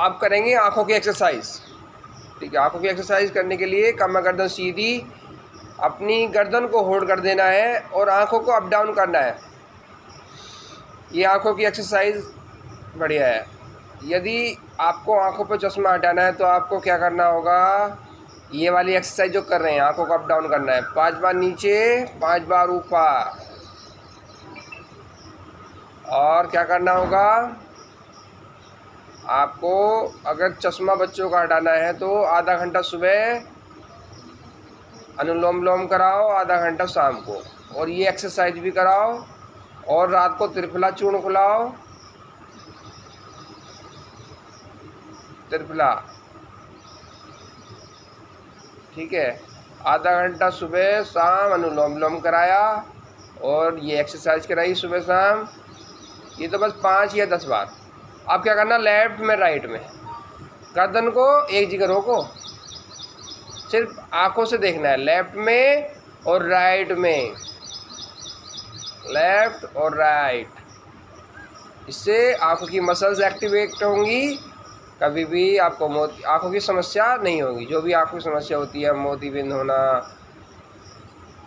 आप करेंगे आँखों की एक्सरसाइज। ठीक है, आँखों की एक्सरसाइज करने के लिए कमर गर्दन सीधी, अपनी गर्दन को होल्ड कर देना है और आँखों को अप डाउन करना है। ये आँखों की एक्सरसाइज बढ़िया है। यदि आपको आँखों पर चश्मा हटाना है तो आपको क्या करना होगा, ये वाली एक्सरसाइज जो कर रहे हैं, आँखों को अप डाउन करना है। 5 बार नीचे, 5 बार ऊपर। और क्या करना होगा, आपको अगर चश्मा बच्चों का हटाना है तो आधा घंटा सुबह अनुलोम विलोम कराओ, आधा घंटा शाम को, और ये एक्सरसाइज भी कराओ। और रात को त्रिफला चूर्ण खिलाओ, त्रिफला। ठीक है, आधा घंटा सुबह शाम अनुलोम विलोम कराया और ये एक्सरसाइज कराई सुबह शाम। ये तो बस 5 या 10 बार। अब क्या करना, लेफ्ट में राइट में गर्दन को एक जगह रोको, सिर्फ आंखों से देखना है, लेफ्ट में और राइट में, लेफ्ट और राइट। इससे आंखों की मसल्स एक्टिवेट होंगी, कभी भी आपको आंखों की समस्या नहीं होगी। जो भी आंखों की समस्या होती है, मोतियाबिंद होना,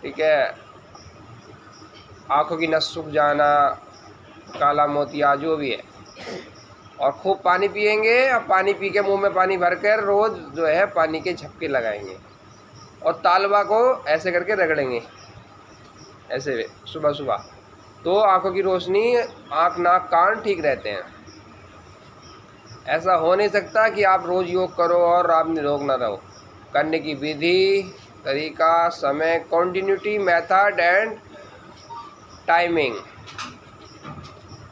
ठीक है, आंखों की नस सूख जाना, काला मोतिया, जो भी है। और खूब पानी पिएंगे, और पानी पी के मुँह में पानी भरकर रोज़ जो है पानी के झपके लगाएंगे और तालवा को ऐसे करके रगड़ेंगे, ऐसे सुबह सुबह। तो आंखों की रोशनी, आँख नाक कान ठीक रहते हैं। ऐसा हो नहीं सकता कि आप रोज़ योग करो और आप निरोग ना रहो। करने की विधि, तरीका, समय, कंटिन्यूटी, मेथड एंड टाइमिंग।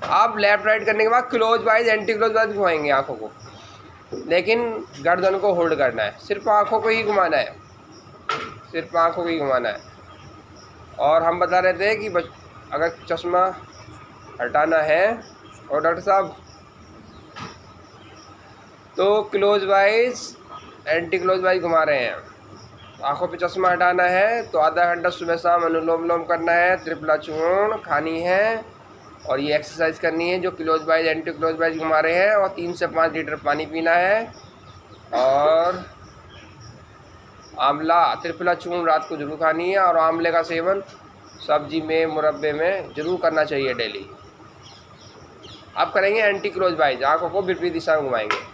आप लेफ्ट राइट करने के बाद close wise anti close wise घुमाएंगे आँखों को, लेकिन गर्दन को होल्ड करना है, सिर्फ आँखों को ही घुमाना है, सिर्फ आँखों को ही घुमाना है। और हम बता रहे थे कि अगर चश्मा हटाना है और डॉक्टर साहब तो close wise anti close wise घुमा रहे हैं। आँखों पे चश्मा हटाना है तो आधा घंटा सुबह शाम अनुलोम विलोम करना है, त्रिफला चूर्ण खानी है और ये एक्सरसाइज करनी है जो close wise anti close wise घुमा रहे हैं। और 3 से 5 लीटर पानी पीना है। और आंवला त्रिफला चूर्ण रात को जरूर खानी है। और आंवले का सेवन सब्जी में, मुरब्बे में जरूर करना चाहिए डेली। आप करेंगे एंटी क्लोज वाइज, आँखों को विपरीत दिशा में घुमाएंगे।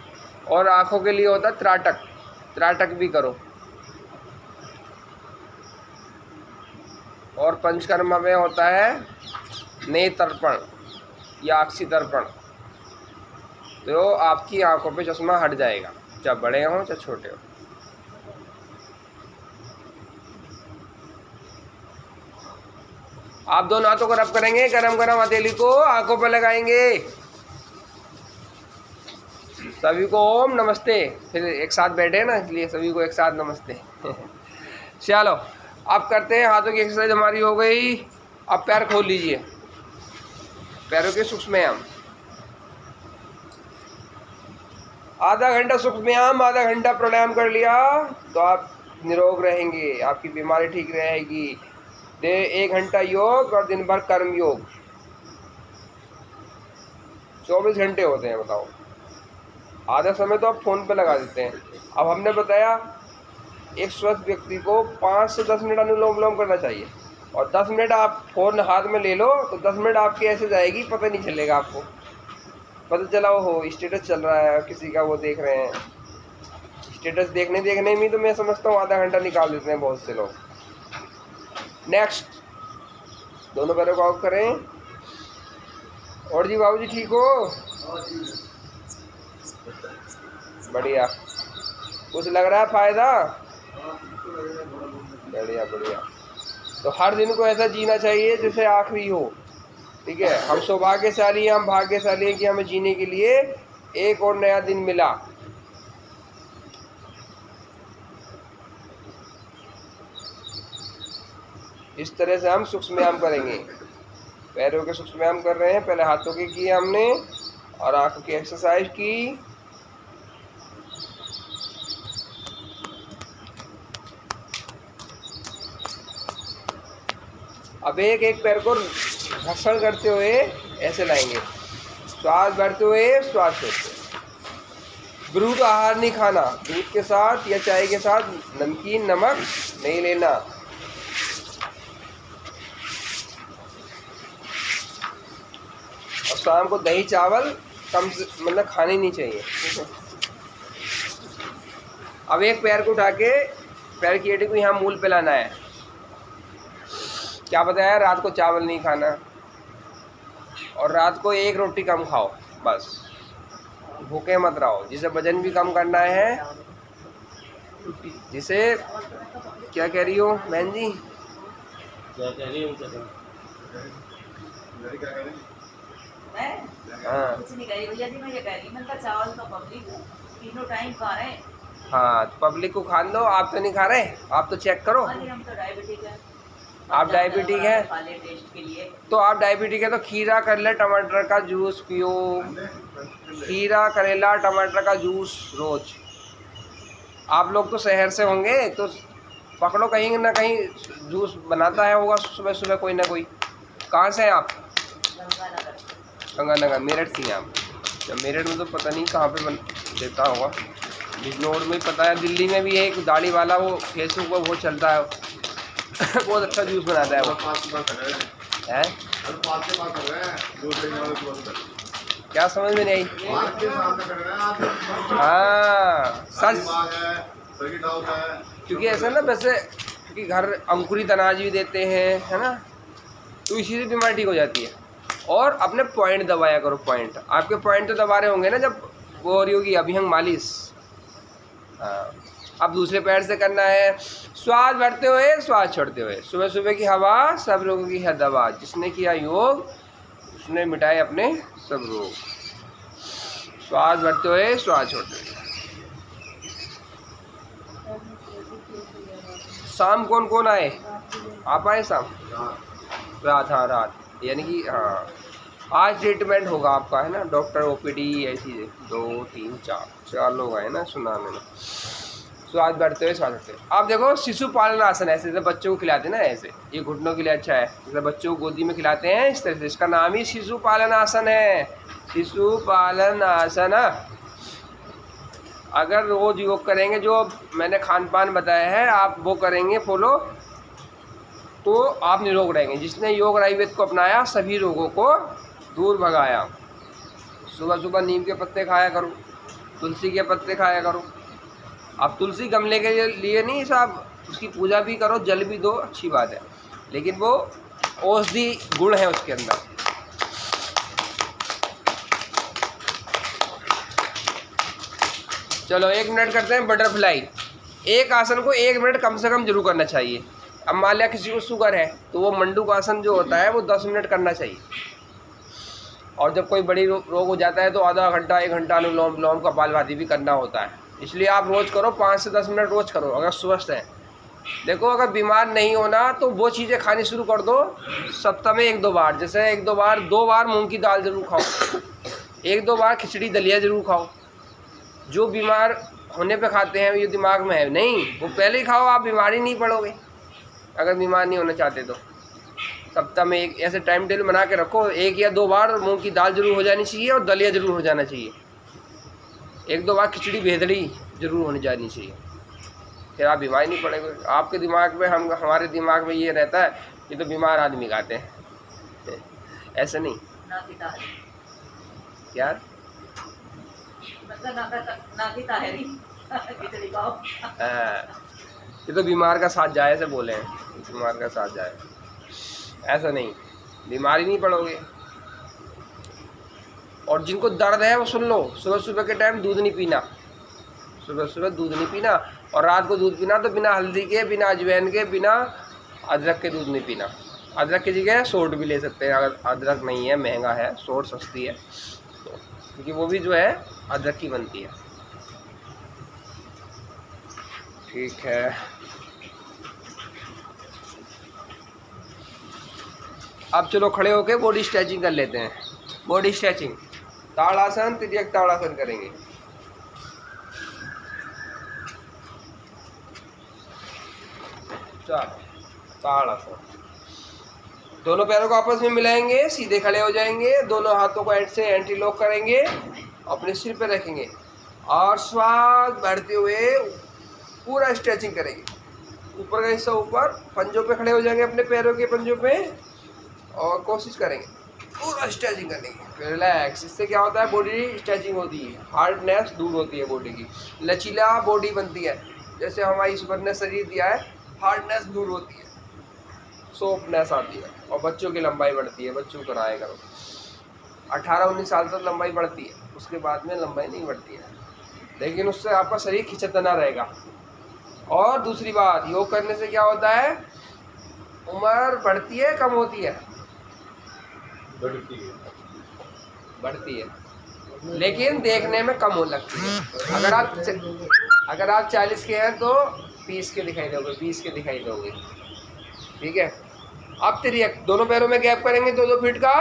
और आँखों के लिए होता है त्राटक, त्राटक भी करो। और पंचकर्मा में होता है नेत्रतर्पण या अक्षि तर्पण। तो आपकी आंखों पे चश्मा हट जाएगा, चाहे बड़े हों चाहे छोटे हों। आप दोनों हाथों को रब करेंगे, गरम गरम हथेली को आंखों पे लगाएंगे। सभी को ओम नमस्ते। फिर एक साथ बैठे ना, इसलिए सभी को एक साथ नमस्ते। चलो अब करते हैं, हाथों की एक्सरसाइज हमारी हो गई। अब पैर खोल लीजिए, पैरों के सूक्ष्म व्यायाम। आधा घंटा सूक्ष्म व्यायाम, आधा घंटा प्राणायाम कर लिया तो आप निरोग रहेंगे, आपकी बीमारी ठीक रहेगी। 1 घंटा योग और दिन भर कर्म योग। 24 घंटे होते हैं, बताओ। आधा समय तो आप फ़ोन पे लगा देते हैं। अब हमने बताया एक स्वस्थ व्यक्ति को 5 से 10 मिनट अनुलोम विलोम करना चाहिए। और 10 मिनट आप फ़ोन हाथ में ले लो तो 10 मिनट आपकी ऐसे जाएगी, पता नहीं चलेगा आपको। पता चला हो स्टेटस चल रहा है किसी का, वो देख रहे हैं। स्टेटस देखने में तो मैं समझता हूँ आधा घंटा निकाल देते हैं बहुत से लोग। नेक्स्ट, दोनों पैरों को आउट करें। और जी बाबूजी ठीक हो? बढ़िया। कुछ लग रहा है फायदा? बढ़िया बढ़िया। तो हर दिन को ऐसा जीना चाहिए जैसे आखिरी हो। ठीक है, हम सौभाग्यशाली हैं, हम भाग्यशाली हैं कि हमें जीने के लिए एक और नया दिन मिला। इस तरह से हम सूक्ष्म व्यायाम करेंगे। पैरों के सूक्ष्म व्यायाम कर रहे हैं, पहले हाथों के किए हमने और आंखों की एक्सरसाइज की। अब एक एक पैर को घर्षण करते हुए ऐसे लाएंगे, श्वास भरते हुए श्वास छोड़ते हुए। ब्रूड आहार नहीं खाना, दूध के साथ या चाय के साथ नमकीन नमक नहीं लेना। और शाम को दही चावल कम से मतलब खाने नहीं चाहिए। अब एक पैर को उठा के पैर की एड़ी को यहाँ मूल पे लाना है। क्या बताया? रात को चावल नहीं खाना और रात को एक रोटी कम खाओ, बस भूखे मत रहो। जिसे वजन भी कम करना है, जिसे क्या कह रही हो बहन जी? क्या कह रही हो? हाँ कुछ नहीं कह रही भैया जी, मैं ये कह रही हूँ चावल तो पब्लिक तीनों टाइम खा रहे हैं। हाँ तो पब्लिक को खान दो, आप तो नहीं खा रहे, आप तो चेक करो। हम तो डायबिटिक है। आप डायबिटिक है टेस्ट के लिए तो आप डायबिटिक है तो खीरा करेला टमाटर का जूस पियो। खीरा करेला टमाटर का जूस रोज। आप लोग तो शहर से होंगे तो पकड़ो कहीं ना कहीं जूस बनाता है होगा सुबह सुबह कोई ना कोई। कहाँ से हैं आप? गंगानगर, मेरठ से हैं आप? मेरठ में तो पता नहीं कहाँ पे बन देता होगा, बिजनौर में पता है। दिल्ली में भी है एक दाढ़ी वाला, वो फेसबुक पर बहुत चलता है बहुत अच्छा जूस बनाता है वो। है क्या समझ में नहीं आई? हाँ सच, क्योंकि ऐसा ना वैसे क्योंकि घर अंकुरित अनाज भी देते हैं, है ना, तो इसी से बीमारी ठीक हो जाती है। और अपने पॉइंट दबाया करो, पॉइंट आपके पॉइंट तो दबा रहे होंगे ना जब वो हो रही होगी अभिहंग मालिश। हाँ अब दूसरे पैर से करना है। श्वास भरते हुए श्वास छोड़ते हुए, सुबह सुबह की हवा सब रोगों की है दवा। जिसने किया योग उसने मिटाए अपने सब रोग। श्वास भरते हुए श्वास छोड़ते हुए। शाम कौन कौन आए? आप आए शाम? रात, हाँ रात, यानी कि हाँ आज ट्रीटमेंट होगा आपका, है ना, डॉक्टर ओपीडी ऐसी 2 3 4 लोग आए ना, सुना मैंने। श्वास बढ़ते हुए श्वास करते हुए। आप देखो शिशु पालन आसन, ऐसे जैसे बच्चों को खिलाते हैं ना, ऐसे ये घुटनों के लिए अच्छा है, जैसे बच्चों को गोदी में खिलाते हैं इस तरह से। इसका नाम ही शिशु पालन आसन है, शिशु पालन आसन। अगर रोज योग करेंगे, जो मैंने खान पान बताया है आप वो करेंगे फॉलो, तो आप निरोग रहेंगे। जिसने योग आयुर्वेद को अपनाया सभी रोगों को दूर भगाया। सुबह सुबह नीम के पत्ते खाया करो, तुलसी के पत्ते खाया करो। अब तुलसी गमले के लिए नहीं साहब, उसकी पूजा भी करो, जल भी दो, अच्छी बात है, लेकिन वो औषधि गुण है उसके अंदर। चलो 1 मिनट करते हैं बटरफ्लाई। एक आसन को 1 मिनट कम से कम जरूर करना चाहिए। अब मान लिया किसी को शुगर है तो वो मंडूक आसन जो होता है वो 10 मिनट करना चाहिए। और जब कोई बड़ी रोग हो जाता है तो आधा घंटा 1 घंटा अनुलोम विलोम कपालभाति भी करना होता है। इसलिए आप रोज़ करो, 5 से 10 मिनट रोज़ करो अगर स्वस्थ है। देखो अगर बीमार नहीं होना तो वो चीज़ें खानी शुरू कर दो सप्ताह में 1-2 बार। जैसे 1-2 बार, 2 बार मूंग की दाल ज़रूर खाओ, 1-2 बार खिचड़ी दलिया ज़रूर खाओ। जो बीमार होने पे खाते हैं ये दिमाग में है नहीं, वो पहले ही खाओ, आप बीमारी नहीं पड़ोगे। अगर बीमार नहीं होना चाहते तो सप्ताह में एक ऐसे टाइम टेबल बना के रखो, 1 या 2 बार मूंग की दाल जरूर हो जानी चाहिए और दलिया जरूर हो जाना चाहिए। 1-2 बार खिचड़ी भेदड़ी जरूर होनी जानी चाहिए, फिर आप बीमार नहीं पड़ेंगे। आपके दिमाग में हमारे दिमाग में ये रहता है कि तो बीमार आदमी खाते हैं, ऐसे नहीं क्या ये तो बीमार का साथ जाए से बोले हैं, बीमार का साथ जाए, ऐसा नहीं, बीमारी नहीं पड़ोगे। और जिनको दर्द है वो सुन लो, सुबह सुबह के टाइम दूध नहीं पीना, सुबह सुबह दूध नहीं पीना। और रात को दूध पीना तो बिना हल्दी के, बिना अजवाइन के, बिना अदरक के दूध नहीं पीना। अदरक की जगह सोट भी ले सकते हैं, अगर अदरक नहीं है, महंगा है, सोट सस्ती है तो, क्योंकि वो भी जो है अदरक की बनती है। ठीक है, अब चलो खड़े होके बॉडी स्ट्रेचिंग कर लेते हैं। बॉडी स्ट्रेचिंग, ताड़ासन, तिर्यक ताड़ासन करेंगे। चलो ताड़ासन, दोनों पैरों को आपस में मिलाएंगे, सीधे खड़े हो जाएंगे, दोनों हाथों को एंड से एंटी लॉक करेंगे, अपने सिर पे रखेंगे और श्वास भरते हुए पूरा स्ट्रेचिंग करेंगे। ऊपर का हिस्सा ऊपर, पंजों पे खड़े हो जाएंगे, अपने पैरों के पंजों पे, और कोशिश करेंगे पूरा स्ट्रेचिंग करने की। रिलैक्स। इससे क्या होता है, बॉडी स्ट्रेचिंग होती है, हार्डनेस दूर होती है बॉडी की, लचीला बॉडी बनती है। जैसे हमारी ईश्वर ने शरीर दिया है, हार्डनेस दूर होती है, सॉफ्टनेस आती है, और बच्चों की लंबाई बढ़ती है। बच्चों को कराया करो, 18-19 साल तक लंबाई बढ़ती है, उसके बाद में लंबाई नहीं बढ़ती है, लेकिन उससे आपका शरीर खिंचतना रहेगा। और दूसरी बात, योग करने से क्या होता है, उम्र बढ़ती है कम होती है? बढ़ती है, लेकिन देखने में कम हो लगती है। अगर आप 40 के हैं तो 20 के दिखाई दोगे, 20 के दिखाई दोगे। ठीक है। अब तिर्यक, दोनों पैरों में गैप करेंगे 2-2 फीट का,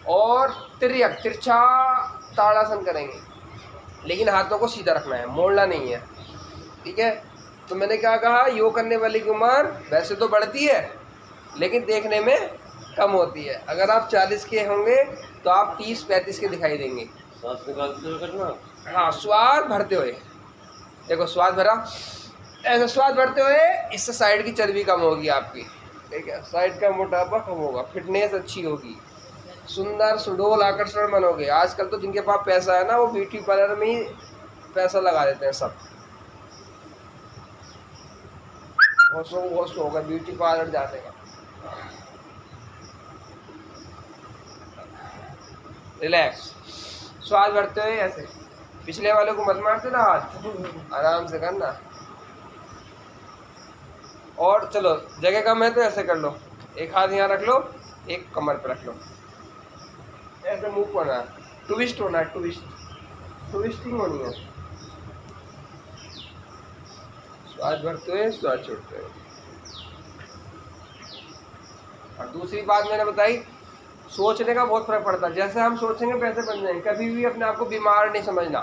और तिर्यक तिरछा ताड़ासन करेंगे, लेकिन हाथों को सीधा रखना है, मोड़ना नहीं है। ठीक है। तो मैंने क्या कहा, योग करने वाले की उम्र वैसे तो बढ़ती है, लेकिन देखने में कम होती है। अगर आप 40 के होंगे तो आप 30-35 के दिखाई देंगे। सांस निकालते हुए करना। हाँ, श्वास भरते हुए, देखो श्वास भरा, ऐसे श्वास भरते हुए, इससे साइड की चर्बी कम होगी आपकी। ठीक है, साइड का मोटापा कम होगा, फिटनेस अच्छी होगी, सुंदर सुडोल आकर्षण बनोगे। आजकल तो जिनके पास पैसा है ना, वो ब्यूटी पार्लर में ही पैसा लगा देते हैं सब। होश होगा ब्यूटी पार्लर जाने का। रिलैक्स। श्वास भरते हुए ऐसे, पिछले वाले को मत मारते ना, हाथ आराम से करना। और चलो, जगह कम है तो ऐसे कर लो, एक हाथ यहाँ रख लो, एक कमर पे रख लो, ऐसे मूव होना है, ट्विस्ट होना है, ट्विस्टिंग होनी है। श्वास भरते हुए, श्वास छोड़ते हुए। और दूसरी बात मैंने बताई, सोचने का बहुत फर्क पड़ता है। जैसे हम सोचेंगे वैसे बन जाएंगे। कभी भी अपने आप को बीमार नहीं समझना।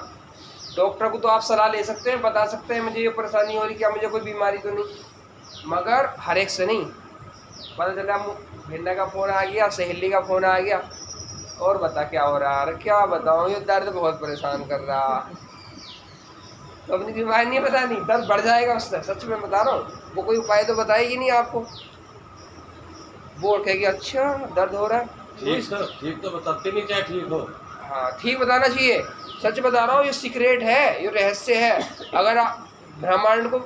डॉक्टर को तो आप सलाह ले सकते हैं, बता सकते हैं मुझे ये परेशानी हो रही, क्या मुझे कोई बीमारी तो नहीं, मगर हर एक से नहीं। पता चला भिंडा का फ़ोन आ गया, सहेली का फ़ोन आ गया, और बता क्या हो रहा है, क्या बताऊँ, ये दर्द बहुत परेशान कर रहा, तो अपनी बीमारी नहीं बतानी, दर्द बढ़ जाएगा उससे। सच में बता रहा हूँ, वो कोई उपाय तो बताएगी नहीं आपको, वो कहेगी अच्छा दर्द हो रहा है, ठीक तो बताते नहीं, चाहे ठीक हो। हाँ, ठीक बताना चाहिए। सच बता रहा हूँ, ये सीक्रेट है, ये रहस्य है। अगर ब्रह्मांड को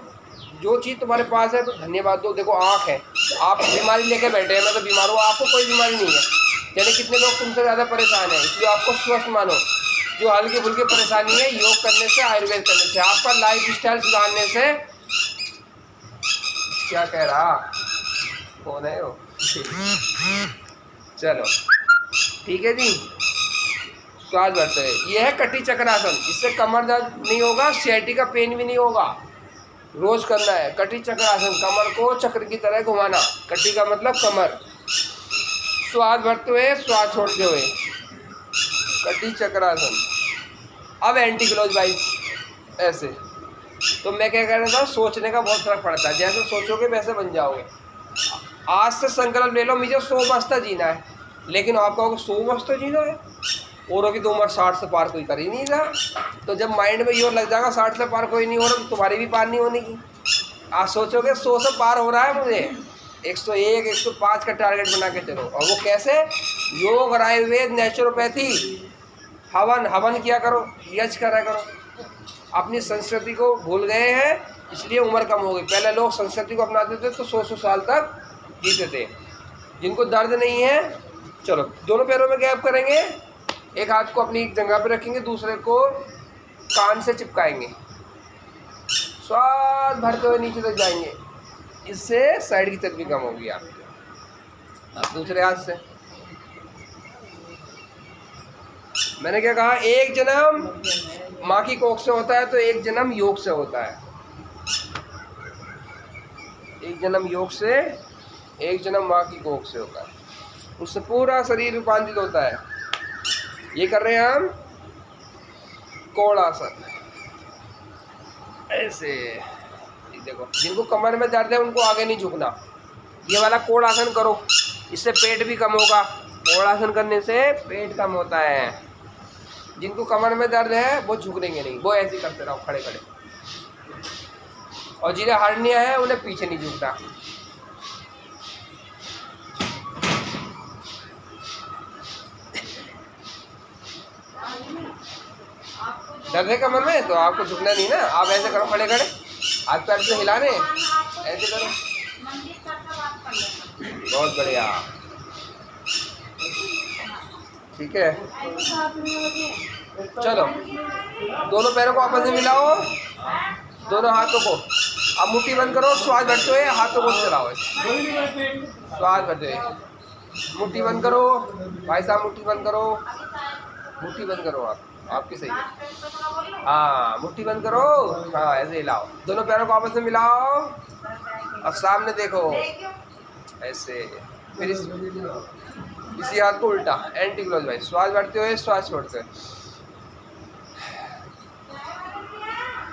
जो चीज़ तुम्हारे पास है तो धन्यवाद दो। देखो आँख है, आप बीमारी लेके बैठे हैं, मैं तो बीमार हूँ, आपको कोई बीमारी नहीं है। यानी कितने लोग तुमसे ज़्यादा परेशान हैं, इसलिए आपको स्वस्थ मानो। जो हल्की फुल्की परेशानी है, योग करने से, आयुर्वेद करने से, आपका लाइफ स्टाइल सुधारने से। क्या कह रहा, कौन है वो? चलो ठीक है जी। श्वास भरते हैं, यह है कटी चक्रासन। इससे कमर दर्द नहीं होगा, सियाटिका पेन भी नहीं होगा। रोज करना है कटी चक्रासन, कमर को चक्र की तरह घुमाना। कटी का मतलब कमर। श्वास भरते हुए, श्वास छोड़ते हुए, कटी चक्रासन। अब एंटी क्लोज वाइज ऐसे। तो मैं क्या कह रहा था, सोचने का बहुत फर्क पड़ता है। जैसे सोचोगे वैसे बन जाओगे। आज से संकल्प ले लो, मुझे 100 वर्ष तक जीना है, लेकिन आप कहोगे 100 वर्ष तक जीना है, औरों की तो उम्र 60 से पार कोई कर ही नहीं रहा। तो जब माइंड में ये लग जाएगा 60 से पार कोई नहीं हो रहा, तो तुम्हारी भी पार नहीं होने की। आप सोचोगे 100 से पार हो रहा है मुझे, 101, 105 का टारगेट बना के चलो। और वो कैसे? योग, आयुर्वेद, नेचुरोपैथी, हवन किया करो, यज्ञ करा करो। अपनी संस्कृति को भूल गए हैं, इसलिए उम्र कम हो गई। पहले लोग संस्कृति को अपनाते थे तो 100 साल तक जीते थे। जिनको दर्द नहीं है, चलो दोनों पैरों में गैप करेंगे, एक हाथ को अपनी जगह पे रखेंगे, दूसरे को कान से चिपकाएंगे, श्वास भरते हुए नीचे तक जाएंगे। इससे साइड की चर्बी कम होगी आपकी। अब दूसरे हाथ से मैंने क्या कहा, एक जन्म माँ की कोख से होता है तो एक जन्म योग से होता है। एक जन्म योग से, एक जन्म माँ की कोख से होता है, उससे पूरा शरीर रूपांतरित होता है। ये कर रहे हैं हम कोणासन ऐसे। देखो, जिनको कमर में दर्द है उनको आगे नहीं झुकना, ये वाला कोणासन करो, इससे पेट भी कम होगा। कोणासन करने से पेट कम होता है। जिनको कमर में दर्द है वो झुकनेंगे नहीं, वो ऐसे ही करते रहो खड़े खड़े। और जिन्हें हर्निया है उन्हें पीछे नहीं झुकना। दर्द है कमर में तो आपको झुकना नहीं ना, आप ऐसे करो खड़े खड़े, हाथ पैर से हिलाने, ऐसे करो। बहुत बढ़िया, ठीक है। चलो दोनों पैरों को आपस में मिलाओ, दोनों हाथों को। अब मुट्ठी बंद करो, श्वास भरते हुए हाथों को चलाओ, श्वास भरते हुए मुट्ठी बंद करो। भाई साहब मुट्ठी बंद करो, मुट्ठी बंद करो। आप आपकी सही है। हाँ मुट्ठी बंद करो, हाँ ऐसे हिलाओ। दोनों पैरों को आपस में मिलाओ और सामने देखो ऐसे। फिर इसी हाथ को उल्टा एंटी क्लोज वाइज, श्वास भरते हुए श्वास छोड़ते हुए।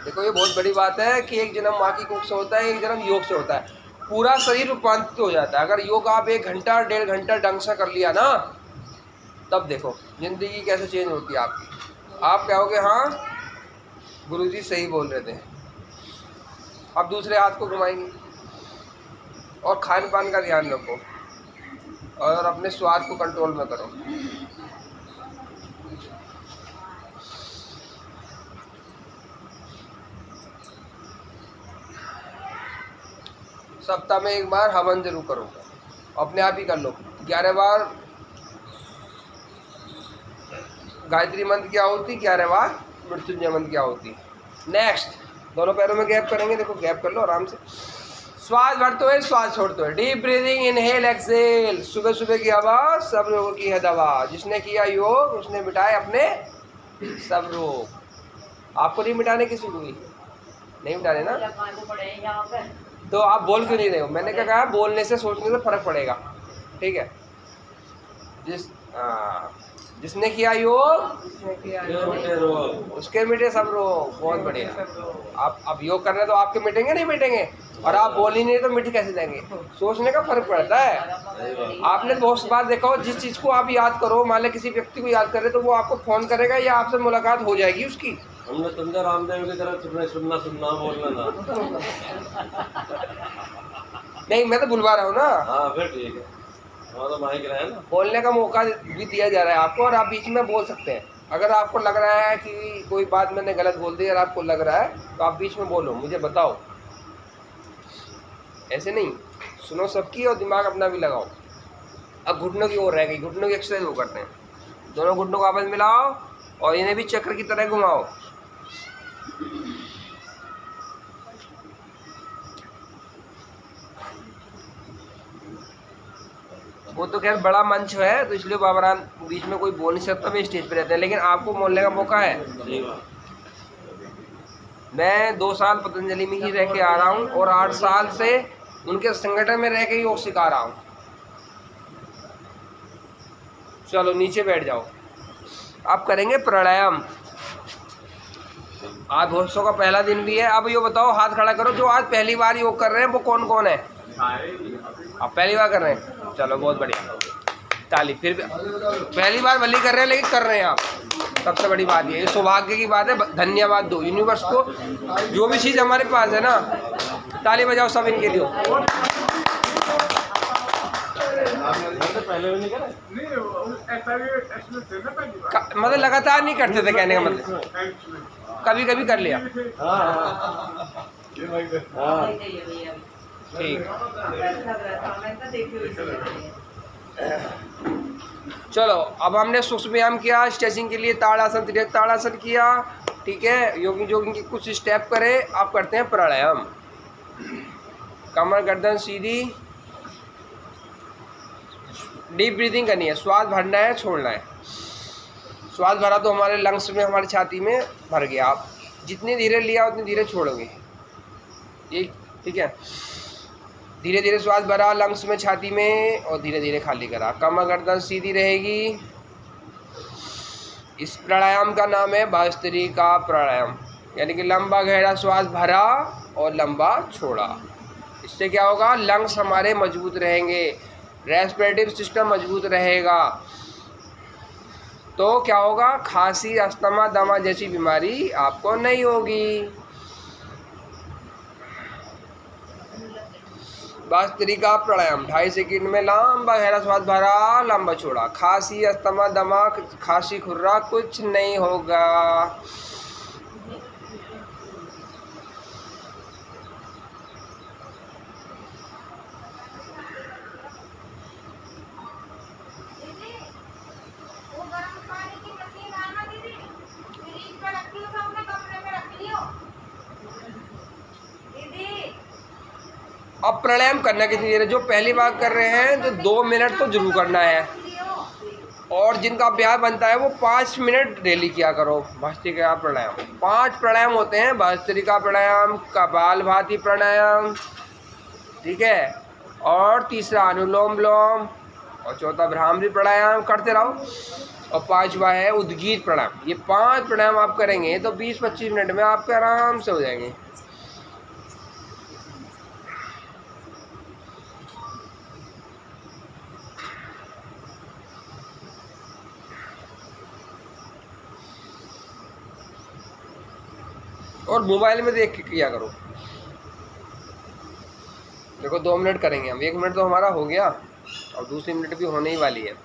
देखो ये बहुत बड़ी बात है कि एक जन्म माँ की कुख से होता है, एक जन्म योग से होता है। पूरा शरीर रूपांतरित हो जाता है। अगर योग आप 1 घंटा 1.5 घंटा ढंग से कर लिया ना, तब देखो जिंदगी कैसे चेंज होती है आपकी। आप कहोगे हाँ गुरुजी सही बोल रहे थे। अब दूसरे हाथ को घुमाएंगे और खान पान का ध्यान रखो और अपने स्वाद को कंट्रोल में करो। सप्ताह में 1 बार हवन जरूर करो, अपने आप ही कर लो। 11 बार गायत्री मंत्र की आहुति, 11 बार मृत्युंजय मंत्र की आहुति। नेक्स्ट दोनों पैरों में गैप करेंगे, देखो गैप कर लो आराम से। श्वास भरते हुए श्वास छोड़ते हुए, डीप ब्रीदिंग, इनहेल एक्सेल। सुबह सुबह की हवा सब रोगों की है दवा। जिसने किया योग उसने मिटाए अपने सब रोग। आपको नहीं मिटाने किसी को भी नहीं मिटाने ना, तो आप बोल क्यों नहीं रहे हो? मैंने क्या कहा, बोलने से सोचने से फर्क पड़ेगा, ठीक है। जिसने किया योग उसके मिटे सब रोग। बहुत बढ़िया। आप अब योग कर रहे हैं तो आपके मिटेंगे नहीं मिटेंगे, और आप बोल ही नहीं तो मिट कैसे देंगे? सोचने का फर्क पड़ता है। आपने बहुत बार देखा हो, जिस चीज़ को आप याद करो, मान लें किसी व्यक्ति को याद करें तो वो आपको फ़ोन करेगा या आपसे मुलाकात हो जाएगी उसकी। हमने समझा रामदेव की तरह सुनना बोलना ना। नहीं मैं तो बुलवा रहा हूँ ना। हाँ फिर ठीक है, तो माइक रहा है ना, बोलने का मौका भी दिया जा रहा है आपको, और आप बीच में बोल सकते हैं। अगर आपको लग रहा है कि कोई बात मैंने गलत बोल दी और आपको लग रहा है तो आप बीच में बोलो, मुझे बताओ। ऐसे नहीं, सुनो सबकी और दिमाग अपना भी लगाओ। अब घुटनों की ओर रह गई, घुटनों की एक्सरसाइज वो करते हैं। दोनों घुटनों को आपस में मिलाओ और इन्हें भी चक्र की तरह घुमाओ। वो तो खैर बड़ा मंच है तो इसलिए बाबरान बीच में कोई बोल नहीं सकता, वे स्टेज पे रहते हैं, लेकिन आपको बोलने का मौका है। मैं 2 साल पतंजलि में ही रह के आ रहा हूँ और 8 साल से उनके संगठन में रह के योग सिखा रहा हूँ। चलो नीचे बैठ जाओ। आप करेंगे प्राणायाम। आज महोत्सव का पहला दिन भी है। अब ये बताओ, हाथ खड़ा करो, जो आज पहली बार योग कर रहे हैं वो कौन कौन है? आप पहली बार कर रहे हैं? चलो बहुत बढ़िया, ताली। फिर पहली बार भले कर रहे हैं लेकिन कर रहे हैं आप, सबसे बड़ी बात ये सौभाग्य की बात है। धन्यवाद दो यूनिवर्स को, जो भी चीज़ हमारे पास है ना। ताली बजाओ सब इनके लिए। मतलब लगातार नहीं करते थे, कहने का मतलब कभी कभी कर लिया। ठीक, चलो अब हमने सूक्ष्म व्यायाम किया, स्ट्रेचिंग के लिए ताड़ासन, त्रिभुज ताड़ासन किया, ठीक है। योगिंग जोगिंग की कुछ स्टेप करें। आप करते हैं प्राणायाम। कमर गर्दन सीधी, डीप ब्रीदिंग करनी है, श्वास भरना है छोड़ना है। श्वास भरा तो हमारे लंग्स में, हमारी छाती में भर गया। आप जितनी धीरे लिया उतनी धीरे छोड़ोगे, ये ठीक है। धीरे धीरे श्वास भरा लंग्स में, छाती में, और धीरे धीरे खाली करा। कमर गर्दन सीधी रहेगी। इस प्राणायाम का नाम है भस्त्रिका प्राणायाम, यानी कि लंबा गहरा श्वास भरा और लंबा छोड़ा। इससे क्या होगा, लंग्स हमारे मजबूत रहेंगे, रेस्पिरेटिव सिस्टम मजबूत रहेगा। तो क्या होगा, खांसी, अस्थमा, दमा जैसी बीमारी आपको नहीं होगी। भस्त्रिका प्राणायाम 2.5 सेकंड में लंबा गहरा श्वास भरा, लंबा छोड़ा। खांसी, अस्थमा, दमा, खांसी, खुर्रा कुछ नहीं होगा। अब प्राणायाम करना कितनी देर है? जो पहली बार कर रहे हैं तो 2 मिनट तो जरूर करना है, और जिनका अभ्यास बनता है वो 5 मिनट डेली किया करो। भस्त्रिका प्राणायाम 5 प्राणायाम होते हैं, भस्त्रिका प्राणायाम, कपालभाति प्राणायाम, ठीक है, और तीसरा अनुलोम विलोम, और चौथा भ्रामरी प्राणायाम करते रहो, और 5वां है उद्गीत प्राणायाम। ये 5 प्राणायाम आप करेंगे तो 20-25 मिनट में आपके आराम से हो जाएंगे। और मोबाइल में देख के किया करो। देखो 2 मिनट करेंगे हम, 1 मिनट तो हमारा हो गया और दूसरी मिनट भी होने ही वाली है।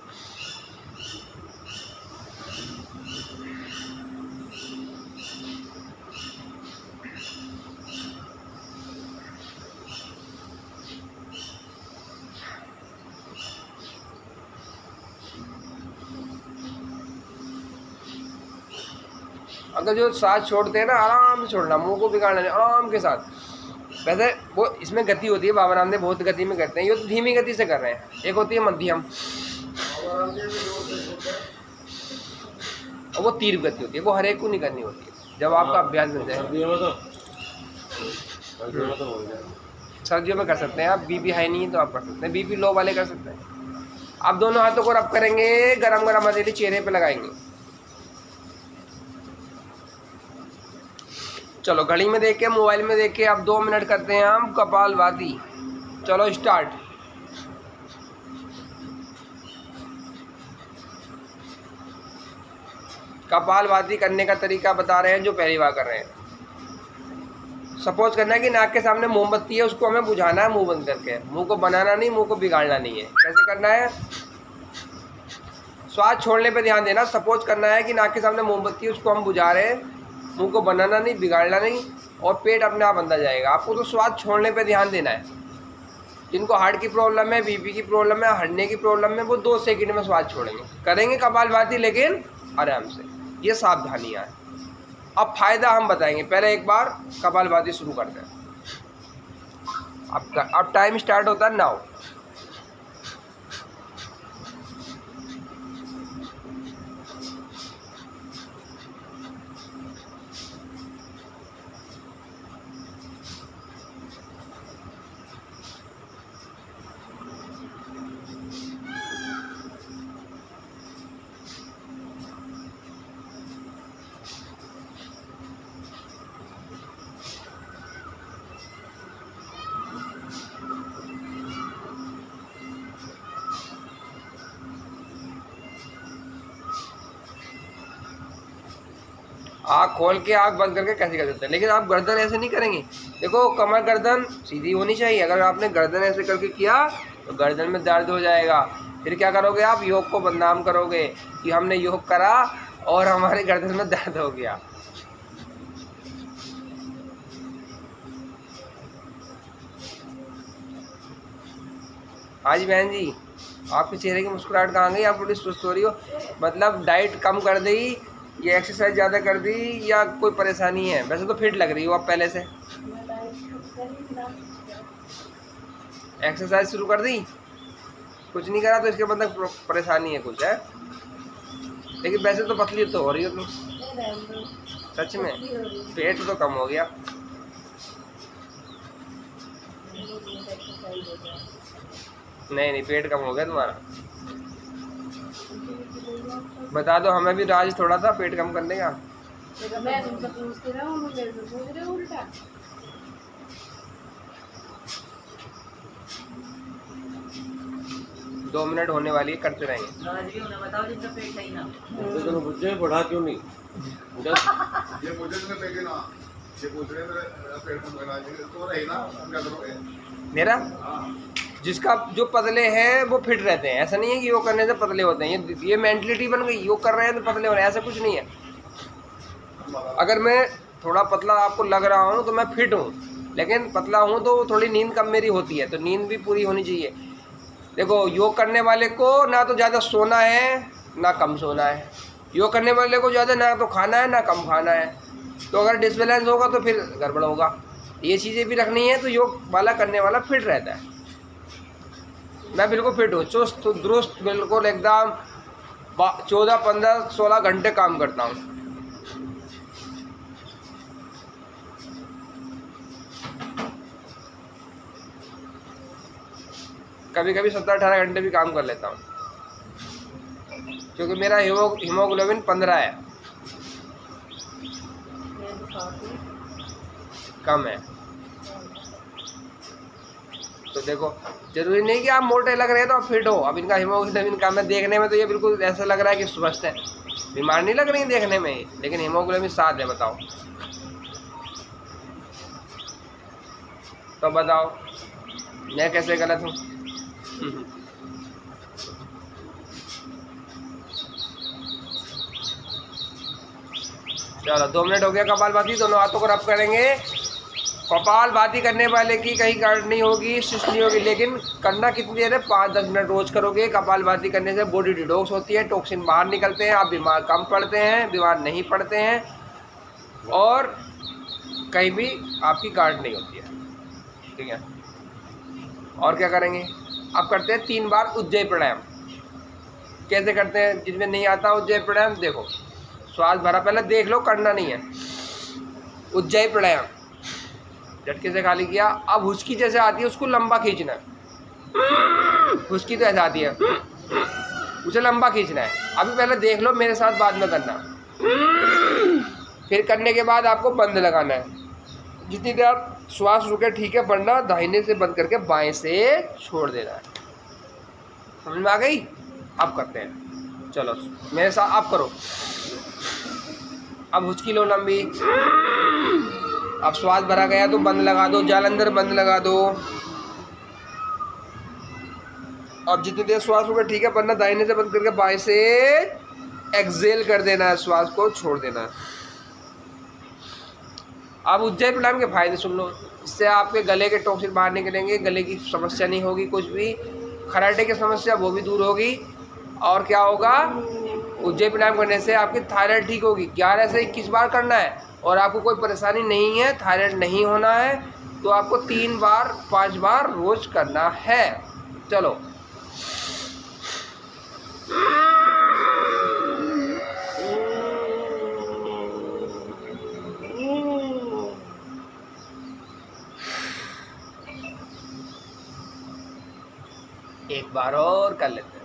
अगर जो सांस छोड़ते हैं ना, आराम से छोड़ना, मुंह को बिगाड़ना नहीं, आराम के साथ। वैसे वो इसमें गति होती है, बाबा रामदेव बहुत गति में करते हैं, ये तो धीमी गति से कर रहे हैं। एक होती है मध्यम, और वो तीव्र गति होती है, वो हर एक को नहीं करनी होती है, जब आपका अभ्यास बन जाए। सर्दियों में कर सकते हैं आप, बीपी हाई नहीं है तो आप कर सकते हैं, बीपी लो वाले कर सकते हैं। आप दोनों हाथों को रब करेंगे, गरम गरम हथेली चेहरे पे लगाएंगे। चलो घड़ी में देख के, मोबाइल में देख के अब 2 मिनट करते हैं हम कपालभाति। चलो स्टार्ट। कपालभाति करने का तरीका बता रहे हैं जो पहली बार कर रहे हैं। सपोज करना है कि नाक के सामने मोमबत्ती है, उसको हमें बुझाना है मुंह बंद करके। मुंह को बनाना नहीं, मुंह को बिगाड़ना नहीं है। कैसे करना है? श्वास छोड़ने पे ध्यान देना। सपोज करना है कि नाक के सामने मोमबत्ती है, उसको हम बुझा रहे हैं, मुंह को बनाना नहीं, बिगाड़ना नहीं, और पेट अपने आप अंदर जाएगा। आपको तो श्वास छोड़ने पे ध्यान देना है। जिनको हार्ट की प्रॉब्लम है, बीपी की प्रॉब्लम है, हड्डी की प्रॉब्लम है, वो 2 सेकंड में श्वास छोड़ेंगे। करेंगे कपालभाति, लेकिन आराम से। ये सावधानियाँ हैं। अब फायदा हम बताएंगे, पहले एक बार कपालभाति शुरू करते हैं। अब टाइम स्टार्ट होता है नाउ। आँख खोल के आँख बंद करके कैसे कर सकते हैं, लेकिन आप गर्दन ऐसे नहीं करेंगे। देखो कमर गर्दन सीधी होनी चाहिए। अगर आपने गर्दन ऐसे करके किया तो गर्दन में दर्द हो जाएगा। फिर क्या करोगे आप? योग को बदनाम करोगे कि हमने योग करा और हमारे गर्दन में दर्द हो गया। हाँ जी बहन जी, आपके चेहरे की मुस्कुराहट कहाँ गई? आप थोड़ी सुस्त हो रही हो, मतलब डाइट कम कर दी या एक्सरसाइज ज़्यादा कर दी या कोई परेशानी है? वैसे तो फिट लग रही हो आप पहले से। एक्सरसाइज शुरू कर दी, कुछ नहीं करा तो इसके मतलब परेशानी है कुछ है। लेकिन वैसे तो पतली तो हो रही हो तुम, सच में। पेट तो कम हो गया। नहीं नहीं, पेट कम हो गया तुम्हारा। बता दो हमें भी राज थोड़ा था पेट कम करने का। मैं तुमसे पूछती रहूं, मुझे पूछ रहे हो उल्टा। 2 मिनट होने वाली है, करते रहेंगे। आज भी उन्हें बताओ जिनका पेट सही ना। तो तुम बुझे बढ़ा क्यों नहीं? जब ये मुझे तो पेगे ना, ये पूछ रहे मेरे पेट में बना तो रही ना, क्या करोगे? मेरा जिसका जो पतले हैं वो फिट रहते हैं, ऐसा नहीं है कि योग करने से पतले होते हैं। ये मेंटलिटी बन गई, योग कर रहे हैं तो पतले हो रहे हैं, ऐसा कुछ नहीं है। अगर मैं थोड़ा पतला आपको लग रहा हूँ तो मैं फिट हूँ, लेकिन पतला हूँ तो थोड़ी नींद कम मेरी होती है, तो नींद भी पूरी होनी चाहिए। देखो, योग करने वाले को ना तो ज़्यादा सोना है ना कम सोना है। योग करने वाले को ज़्यादा ना तो खाना है ना कम खाना है। तो अगर डिसबैलेंस होगा तो फिर गड़बड़ होगा। ये चीज़ें भी रखनी है, तो योग वाला करने वाला फिट रहता है। मैं बिल्कुल फिट हूँ, चुस्त दुरुस्त, बिल्कुल एकदम 14, 15, 16 घंटे काम करता हूँ। कभी कभी 17-18 घंटे भी काम कर लेता हूँ, क्योंकि मेरा हीमोग्लोबिन 15 है, कम है। तो देखो, जरूरी नहीं कि आप मोटे लग रहे हैं तो आप फिट हो। अब इनका हीमोग्लोबिन कम है, देखने में तो ये बिल्कुल ऐसा लग रहा है कि स्वस्थ है, बीमार नहीं लग रही है देखने में ही, लेकिन हीमोग्लोबिन 7 है। बताओ तो बताओ मैं कैसे गलत हूँ? चलो 2 मिनट हो गया। कपालभाति दोनों हाथों को रब करेंगे। कपालभाति करने वाले की कहीं गांठ नहीं होगी, शिश नहीं होगी, लेकिन करना कितनी देर है? 5-10 मिनट रोज करोगे। कपालभाति करने से बॉडी डिटॉक्स होती है, टॉक्सिन बाहर निकलते हैं, आप बीमार कम पड़ते हैं, बीमार नहीं पड़ते हैं, और कहीं भी आपकी गांठ नहीं होती है। ठीक है, और क्या करेंगे? अब करते हैं 3 बार उज्जयी प्राणायाम। कैसे करते हैं? जिसमें नहीं आता उज्जयी प्राणायाम, देखो श्वास भरा, पहले देख लो, करना नहीं है। उज्जयी प्राणायाम झटके से खाली किया। अब हुचकी जैसे आती है उसको लंबा खींचना है। हुचकी तो ऐसे आती है, उसे लंबा खींचना है। अभी पहले देख लो, मेरे साथ बाद में करना। फिर करने के बाद आपको बंद लगाना है। जितनी देर श्वास रुके ठीक है, वरना दाहिने से बंद करके बाएं से छोड़ देना है। समझ में आ गई? अब करते हैं, चलो मेरे साथ आप करो। अब हुचकी लो लंबी। अब श्वास भरा गया तो बंद लगा दो, जालंधर बंद लगा दो। अब जितनी देर श्वास रुके ठीक है, वरना दाहिने से बंद करके बाएं से एक्सहेल कर देना है, श्वास को छोड़ देना है। अब उज्जयी प्राणायाम के फायदे सुन लो। इससे आपके गले के टॉक्सिन बाहर निकलेंगे, गले की समस्या नहीं होगी, कुछ भी खराटे की समस्या वो भी दूर होगी। और क्या होगा? उज्जयी प्राणायाम करने से आपकी थायराइड ठीक होगी। 11 से 21 बार करना है, और आपको कोई परेशानी नहीं है, थायराइड नहीं होना है, तो आपको 3 बार 5 बार रोज करना है। चलो एक बार और कर लेते हैं।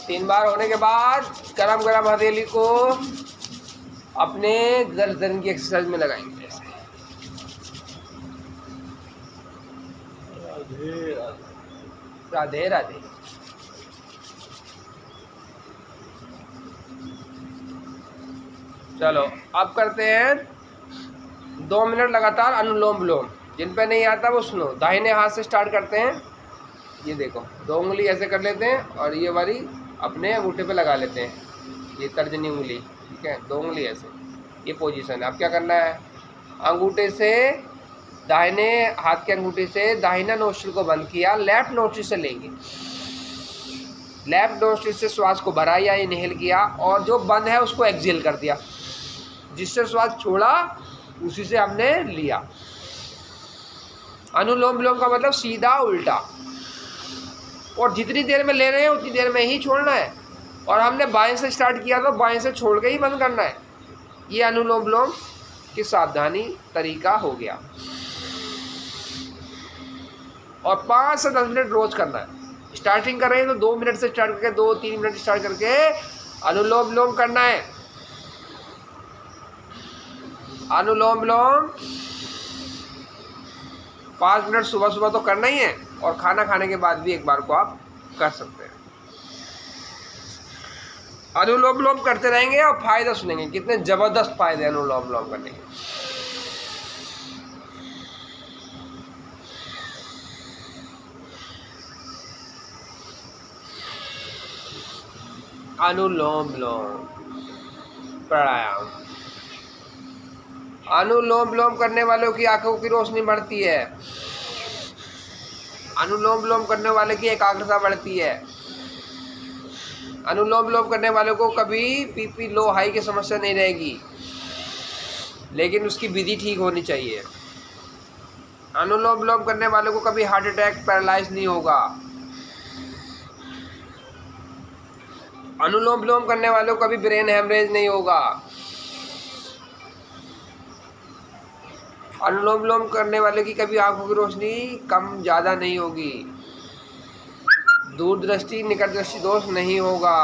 तीन बार होने के बाद गरम गरम हथेली को अपने गर्दन की एक्सरसाइज में लगाएंगे। ऐसे राधे राधे। चलो अब करते हैं 2 मिनट लगातार अनुलोम विलोम। जिन पे नहीं आता वो सुनो। दाहिने हाथ से स्टार्ट करते हैं। ये देखो, 2 उंगली ऐसे कर लेते हैं और ये वाली अपने अंगूठे पे लगा लेते हैं, ये तर्जनी उंगली। ठीक है, 2 उंगली ऐसे, ये पोजीशन है। अब क्या करना है? अंगूठे से, दाहिने हाथ के अंगूठे से दाहिना नोस्ट्रिल को बंद किया, लेफ्ट नोस्ट्रिल से लेंगे। लेफ्ट नोस्ट्रिल से श्वास को भरा या इनहेल किया, और जो बंद है उसको एक्सहेल कर दिया। जिससे श्वास छोड़ा उसी से हमने लिया। अनुलोम विलोम का मतलब सीधा उल्टा, और जितनी देर में ले रहे हैं उतनी देर में ही छोड़ना है। और हमने बाएं से स्टार्ट किया तो बाएं से छोड़ के ही बंद करना है। ये अनुलोम विलोम की सावधानी तरीका हो गया। और 5 से 10 मिनट रोज करना है। स्टार्टिंग कर रहे हैं तो 2 मिनट से स्टार्ट करके 2-3 मिनट स्टार्ट करके अनुलोम विलोम करना है। अनुलोम विलोम 5 मिनट सुबह सुबह तो करना ही है, और खाना खाने के बाद भी एक बार को आप कर सकते हैं। अनुलोम विलोम करते रहेंगे और फायदा सुनेंगे, कितने जबरदस्त फायदे अनुलोम विलोम करने के। अनुलोम विलोम प्राणायाम। अनुलोम विलोम करने वालों की आंखों की रोशनी बढ़ती है। अनुलोम विलोम करने वाले की एकाग्रता बढ़ती है। अनुलोम विलोम करने वालों को कभी बीपी लो हाई की समस्या नहीं रहेगी, लेकिन उसकी विधि ठीक होनी चाहिए। अनुलोम विलोम करने वालों को कभी हार्ट अटैक पैरालाइज नहीं होगा। अनुलोम विलोम करने वालों को कभी ब्रेन हेमरेज नहीं होगा। अनुलोम विलोम करने वाले की कभी आंखों की रोशनी कम ज़्यादा नहीं होगी। दूरदृष्टि निकट दृष्टि दोष नहीं होगा।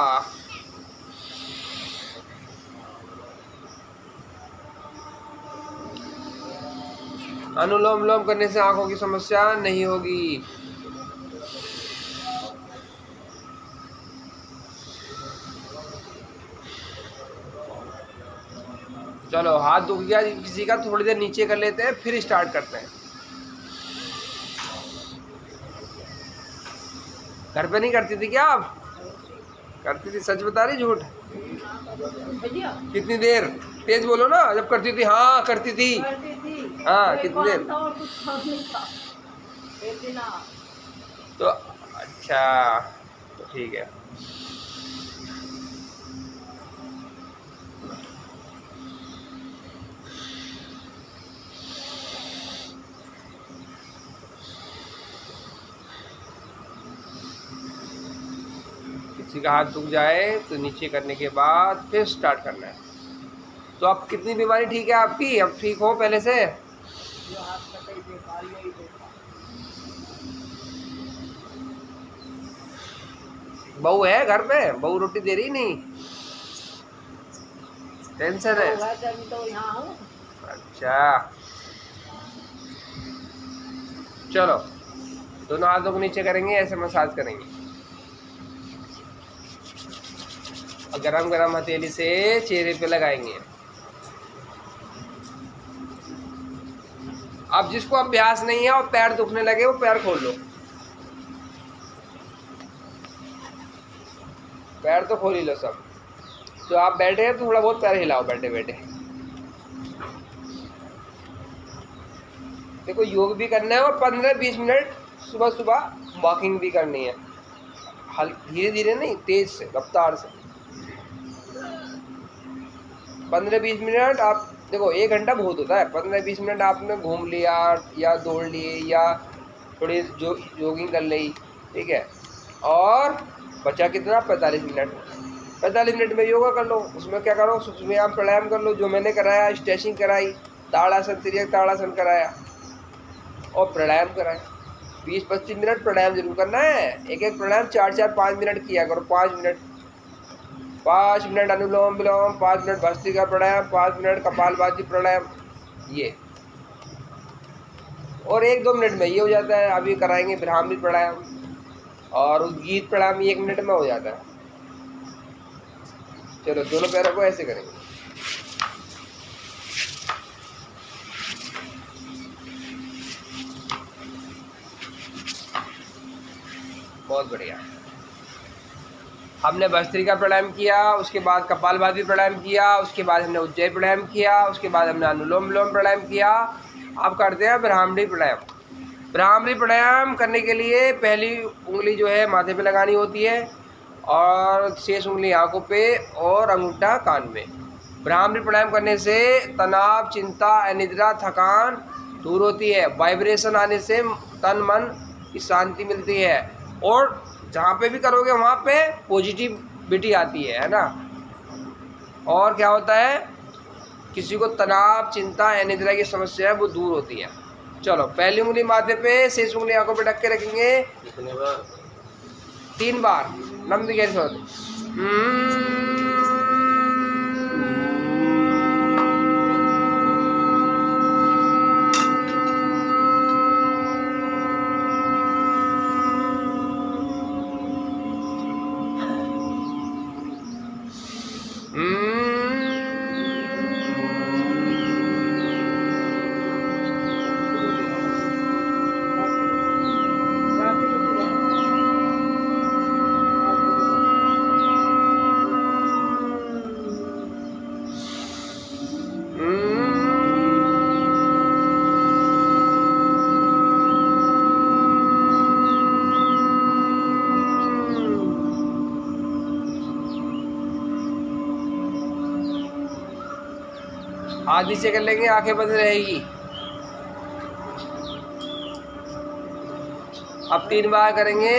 अनुलोम विलोम करने से आंखों की समस्या नहीं होगी। चलो, हाथ दुख गया किसी का, थोड़ी देर नीचे कर लेते हैं, फिर स्टार्ट करते हैं। घर पे नहीं करती थी क्या आप? करती थी, सच बता रही झूठ? भैया कितनी देर? तेज बोलो ना, जब करती थी। हाँ करती थी। करती थी। हाँ, एक कितनी देर? बार था और कुछ खास नहीं था। एक दिन तो अच्छा, तो ठीक है। किसी का हाथ दुख जाए तो नीचे करने के बाद फिर स्टार्ट करना है। तो अब कितनी बीमारी ठीक है आपकी? अब ठीक हो पहले से? जो हाथ का कई बीमारियां ही देखा। बहू है घर पे? बहू रोटी दे रही नहीं? टेंशन है? तभी तो यहाँ हूँ। अच्छा, चलो दोनों हाथों को नीचे करेंगे, ऐसे मसाज करेंगे और गरम गरम हथेली से चेहरे पे लगाएंगे। अब जिसको अभ्यास नहीं है और पैर दुखने लगे, वो पैर खोल लो। पैर तो खोल ही लो सब। जो आप बैठे हैं तो थोड़ा बहुत पैर हिलाओ बैठे बैठे। देखो, योग भी करना है और 15-20 मिनट सुबह सुबह वॉकिंग भी करनी है। धीरे धीरे नहीं, तेज से, रफ्तार से। 15-20 मिनट आप देखो, 1 घंटा बहुत होता है। 15-20 मिनट आपने घूम लिया या दौड़ लिए या थोड़ी जॉगिंग कर ली, ठीक है। और बचा कितना? 45 मिनट। 45 मिनट में योगा कर लो। उसमें क्या करो? सूक्ष्म प्राणायाम कर लो, जो मैंने कराया, स्ट्रेचिंग कराई, ताड़ासन, तिर्यक ताड़ासन कराया और प्राणायाम कराया। 20-25 मिनट प्राणायाम जरूर करना है। एक एक प्राणायाम 4-4, 5 मिनट किया करो। 5 मिनट अनुलोम विलोम, 5 मिनट भस्त्रिका प्राणायाम, 5 मिनट कपालभाति प्राणायाम, ये। और 1-2 मिनट में ये हो जाता है। अभी कराएंगे ब्राह्मी प्राणायाम और उद्गीत प्राणायाम, 1 मिनट में हो जाता है। चलो, दोनों पैरों को ऐसे करेंगे। बहुत बढ़िया। हमने भस्त्रिका प्राणायाम किया, उसके बाद कपालभाति प्राणायाम किया, उसके बाद हमने उज्जयी प्राणायाम किया, उसके बाद हमने अनुलोम विलोम प्राणायाम किया। अब करते हैं ब्राह्मणी प्राणायाम। ब्राह्मणी प्राणायाम करने के लिए पहली उंगली जो है माथे पे लगानी होती है और शेष उंगली आंखों पे और अंगूठा कान में। ब्राह्मणी प्राणायाम करने से तनाव, चिंता, अनिद्रा, थकान दूर होती है। वाइब्रेशन आने से तन मन की शांति मिलती है और जहाँ पे भी करोगे वहाँ पे पॉजिटिविटी आती है ना। और क्या होता है, किसी को तनाव, चिंता, अनिद्रा की समस्या है वो दूर होती है। चलो, पहली उंगली माथे पे, शेष उंगली आंखों पे ढक के रखेंगे। कितनी बार? 3 बार लंबी गहरी सांस। हाथ नीचे कर लेंगे, आंखें बंद रहेगी। अब 3 बार करेंगे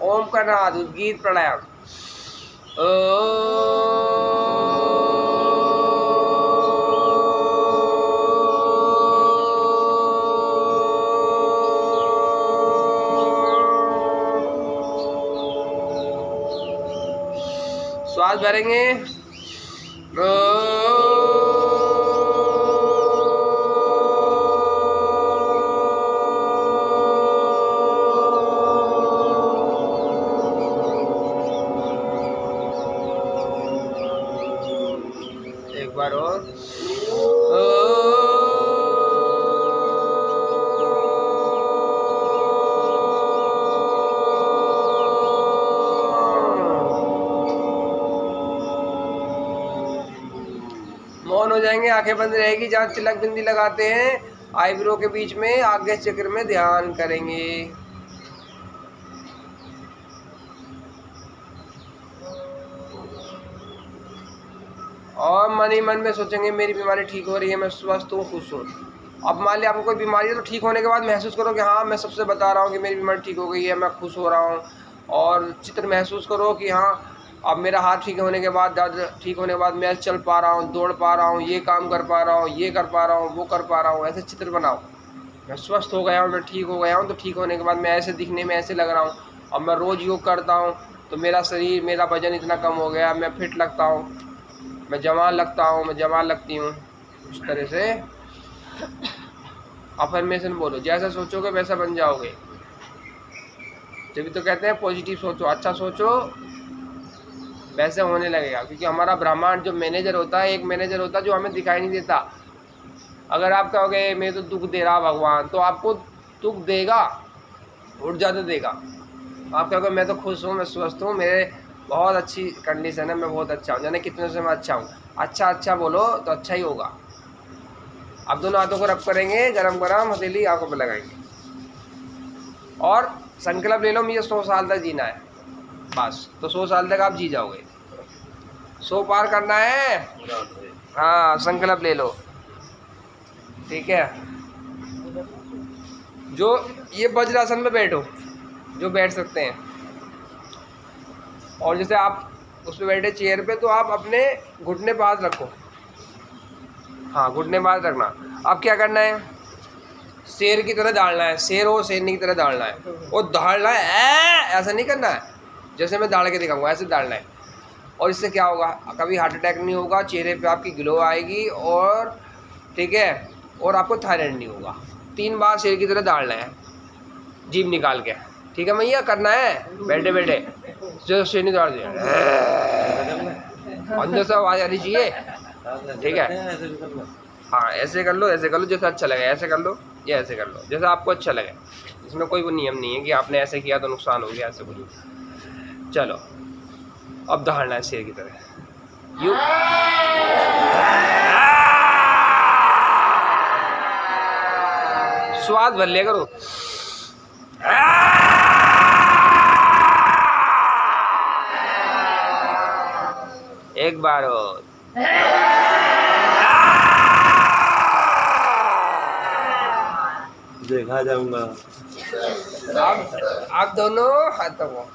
ओम का नाद, उद्गीत प्राणायाम। श्वास भरेंगे। एक बार और। मौन हो जाएंगे, आंखें बंद रहेगी। जहाँ तिलक बिंदी लगाते हैं आईब्रो के बीच में, आगे चक्र में ध्यान करेंगे। और मन ही मन में सोचेंगे मेरी बीमारी ठीक हो रही है, मैं स्वस्थ हूँ, खुश हूँ। अब मान लिया आपको कोई बीमारी है तो ठीक होने के बाद महसूस करो कि हाँ मैं सबसे बता रहा हूँ कि मेरी बीमारी ठीक हो गई है, मैं खुश हो रहा हूँ। और चित्र महसूस करो कि हाँ अब मेरा हाथ ठीक होने के बाद, दर्द ठीक होने के बाद मैं चल पा रहा हूँ, दौड़ पा रहा हूँ, ये काम कर पा रहा हूँ, ये कर पा रहा हूँ, वो कर पा रहा हूँ। ऐसे चित्र बनाओ, मैं स्वस्थ हो गया हूँ, मैं ठीक हो गया हूँ। तो ठीक होने के बाद मैं ऐसे दिखने में ऐसे लग रहा हूँ। अब मैं रोज़ योग करता हूँ तो मेरा शरीर, मेरा वजन इतना कम हो गया, मैं फिट लगता हूँ, मैं जवान लगता हूँ, मैं जवान लगती हूँ। इस तरह से अफर्मेशन बोलो, जैसा सोचोगे वैसा बन जाओगे। जब तो कहते हैं पॉजिटिव सोचो, अच्छा सोचो, वैसे होने लगेगा। क्योंकि हमारा ब्रह्मांड जो मैनेजर होता है, एक मैनेजर होता है जो हमें दिखाई नहीं देता। अगर आप कहोगे मैं तो दुख दे रहा भगवान, तो आपको दुख देगा, और ज़्यादा देगा। आप कहोगे मैं तो खुश हूँ, मैं स्वस्थ हूँ, मेरे बहुत अच्छी कंडीशन है, मैं बहुत अच्छा हूँ, जाने कितने से मैं अच्छा हूँ। अच्छा अच्छा बोलो तो अच्छा ही होगा। अब दोनों हाथों को रब करेंगे, गरम गरम हथेली आंखों पर लगाएंगे और संकल्प ले लो मुझे 100 साल तक जीना है, बस। तो 100 साल तक आप जी जाओगे। 100 पार करना है, हाँ संकल्प ले लो, ठीक है। जो ये वज्रासन में बैठो, जो बैठ सकते हैं, और जैसे आप उस पर बैठे चेयर पे, तो आप अपने घुटने पास रखो, हाँ घुटने पास रखना। अब क्या करना है, शेर की तरह दाड़ना है, शेर हो शेरनी की तरह दाड़ना है। और दाड़ना है ऐसा नहीं करना है जैसे मैं दाड़ के दिखाऊंगा, ऐसे दाड़ना है। और इससे क्या होगा, कभी हार्ट अटैक नहीं होगा, चेहरे पे आपकी ग्लो आएगी, और ठीक है, और आपको थायराइड नहीं होगा। 3 बार शेर की तरह दाड़ना है, जीभ निकाल के, ठीक है भैया, करना है बैठे बैठे। जो शेर नहीं दाड़ दिया, अंदर से आवाज़ आनी चाहिए, ठीक है। हाँ ऐसे कर लो, ऐसे कर लो, जैसा अच्छा लगे ऐसे कर लो, या ऐसे कर लो, जैसा आपको अच्छा लगे। इसमें कोई वो नियम नहीं है कि आपने ऐसे किया तो नुकसान हो गया, ऐसे कुछ। चलो अब दहाड़ना है शेर की तरह, यूं। श्वास भर लिया करो। एक बार और। देखा जाऊंगा। आप दोनों हाथों को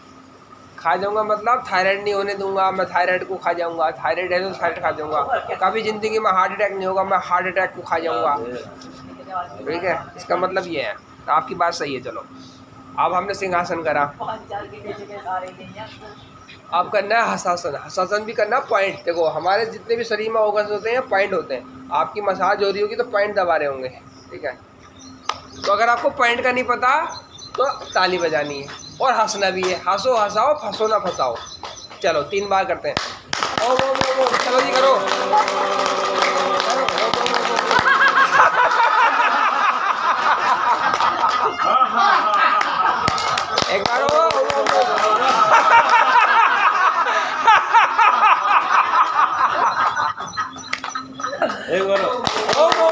खा जाऊंगा, मतलब थायराइड नहीं होने दूंगा, मैं थायराइड को खा जाऊंगा। थायराइड है तो थायराइड खा जाऊंगा। कभी जिंदगी में हार्ट अटैक नहीं होगा, मैं हार्ट अटैक को खा जाऊंगा, ठीक है। इसका मतलब ये है, आपकी बात सही है। चलो अब हमने सिंहासन करा, आप करना है हसासन। हसासन भी करना पॉइंट। देखो हमारे जितने भी शरीर में ऑर्गन्स होते हैं पॉइंट होते हैं। आपकी मसाज हो रही होगी तो पॉइंट दबा रहे होंगे, ठीक है। तो अगर आपको पॉइंट का नहीं पता तो ताली बजानी है और हंसना भी है। हंसो हंसाओ, फंसो ना फंसाओ। चलो 3 बार करते हैं। ओम ओम ओम ओम। चलो जी करो। एक बार ओम ओम ओम। एक बार ओम ओम ओम।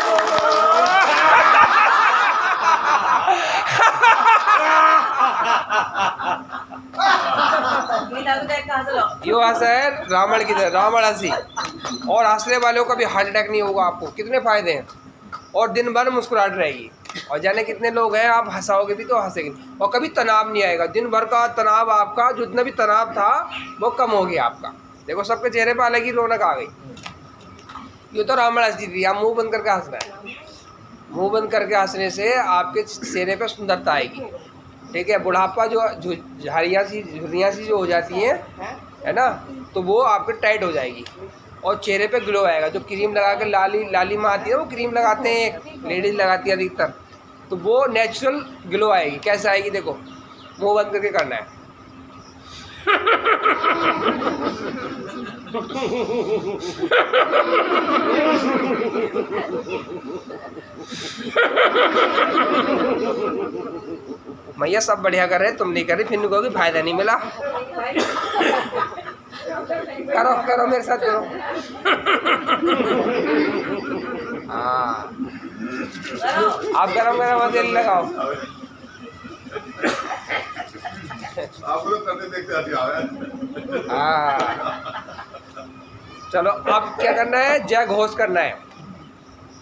बिना भी देख कहाँ से लो। यो हंसा है रावण की तरह, रावण हंसी। और हंसने वालों का भी हार्ट अटैक नहीं होगा। आपको कितने फायदे हैं। और दिन भर मुस्कुराहट रहेगी। और जाने कितने लोग हैं आप हंसाओगे भी तो हंसेंगे और कभी तनाव नहीं आएगा। दिन भर का तनाव, आपका जितना भी तनाव था वो कम हो गया आपका। देखो सबके चेहरे पर अलग ही रौनक आ गई। ये तो रावण हंसी थी। आप मुंह बंद करके हंसना है। मुंह बंद करके हंसने से आपके चेहरे पर सुंदरता आएगी, ठीक है। बुढ़ापा जो झुर्रियाँ सी जो हो जाती है ना, तो वो आपके टाइट हो जाएगी और चेहरे पे ग्लो आएगा। जो क्रीम लगा के लाली माँ आती है, वो क्रीम लगाते हैं, लेडीज लगाती है अधिकतर, तो वो नेचुरल ग्लो आएगी। कैसे आएगी देखो, मुंह बंद करके करना है। भैया सब बढ़िया कर रहे, तुम नहीं कर रही, फिर कहोगे फायदा नहीं मिला। करो करो मेरे साथ करो। हाँ आप गरम गरम तेल लगाओ। आप लोग करते देखते हंसी आ रहा है। हाँ चलो अब क्या करना है, जय घोष करना है।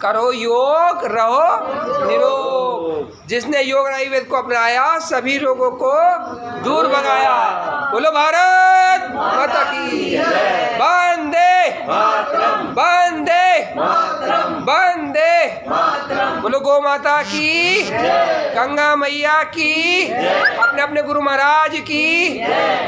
करो योग रहो निरोग। जिसने योग आयुर्वेद को अपनाया सभी रोगों को दूर भगाया। बोलो भारत माता की वंदे वंदे वंदे। बोलो गौ माता की, गंगा मैया की, अपने अपने गुरु महाराज की,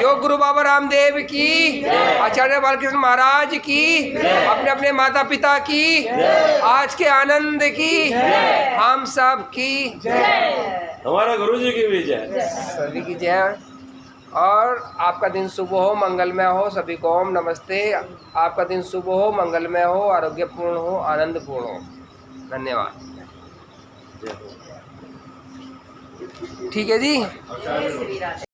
योग गुरु बाबा रामदेव की, आचार्य बालकृष्ण महाराज की, अपने अपने माता पिता की, आज के आनंद की, हम सब की, हमारे गुरुजी की भी जय। सभी की जय। और आपका दिन शुभ हो, मंगलमय हो। सभी को ओम नमस्ते। आपका दिन शुभ हो, मंगलमय हो, आरोग्यपूर्ण हो, आनंदपूर्ण हो। धन्यवाद। ठीक है जी। जय श्री राधे।